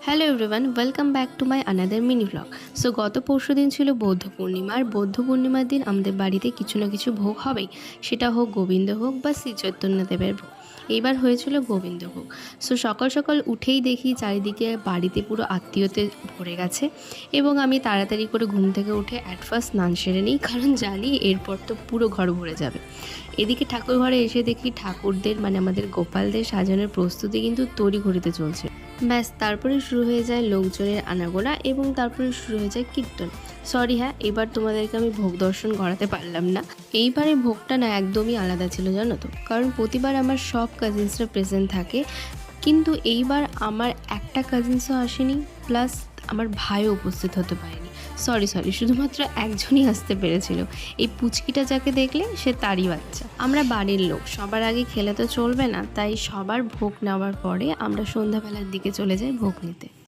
Hello everyone, welcome back to my another mini blog. So গত পরশু দিন ছিল বৌদ্ধ পূর্ণিমা। আর বৌদ্ধ পূর্ণিমার দিন আমাদের বাড়িতে কিছু না কিছু ভোগ হবেই, সেটা হোক গোবিন্দ হোক বা শ্রী চৈতন্যদেবের ভোগ। এইবার হয়েছিল গোবিন্দ ভোগ। সো সকাল সকাল উঠেই দেখি চারিদিকে বাড়িতে পুরো আত্মীয়তে ভরে গেছে, এবং আমি তাড়াতাড়ি করে ঘুম থেকে উঠে অ্যাট ফার্স্ট স্নান সেরে নিই, কারণ জানি এরপর তো পুরো ঘর ভরে যাবে। এদিকে ঠাকুর ঘরে এসে দেখি ঠাকুরদের মানে আমাদের গোপালদের সাজানোর প্রস্তুতি কিন্তু তড়িঘড়িতে চলছে। ব্যাস, তারপরে শুরু হয়ে যায় লোকজনের আনাগোনা, এবং তারপরে শুরু হয়ে যায় কীর্তন। সরি হ্যাঁ, এবার তোমাদেরকে আমি ভোগ দর্শন করাতে পারলাম না। এইবারে ভোগটা না একদমই আলাদা ছিল, জানো তো, কারণ প্রতিবার আমার সব কাজিনসরা প্রেজেন্ট থাকে, কিন্তু এইবার আমার একটা কাজিনসও আসেনি, প্লাস আমার ভাইও উপস্থিত হতে পারেনি। সরি, শুধুমাত্র একজনই আসতে পেরেছিল। এই পুচকিটা যাকে দেখলে সে তারই বাচ্চা। আমরা বাড়ির লোক, সবার আগে খেলে তো চলবে না, তাই সবার ভোগ নেওয়ার পরে আমরা সন্ধ্যাবেলার দিকে চলে যাই ভোগ নিতে।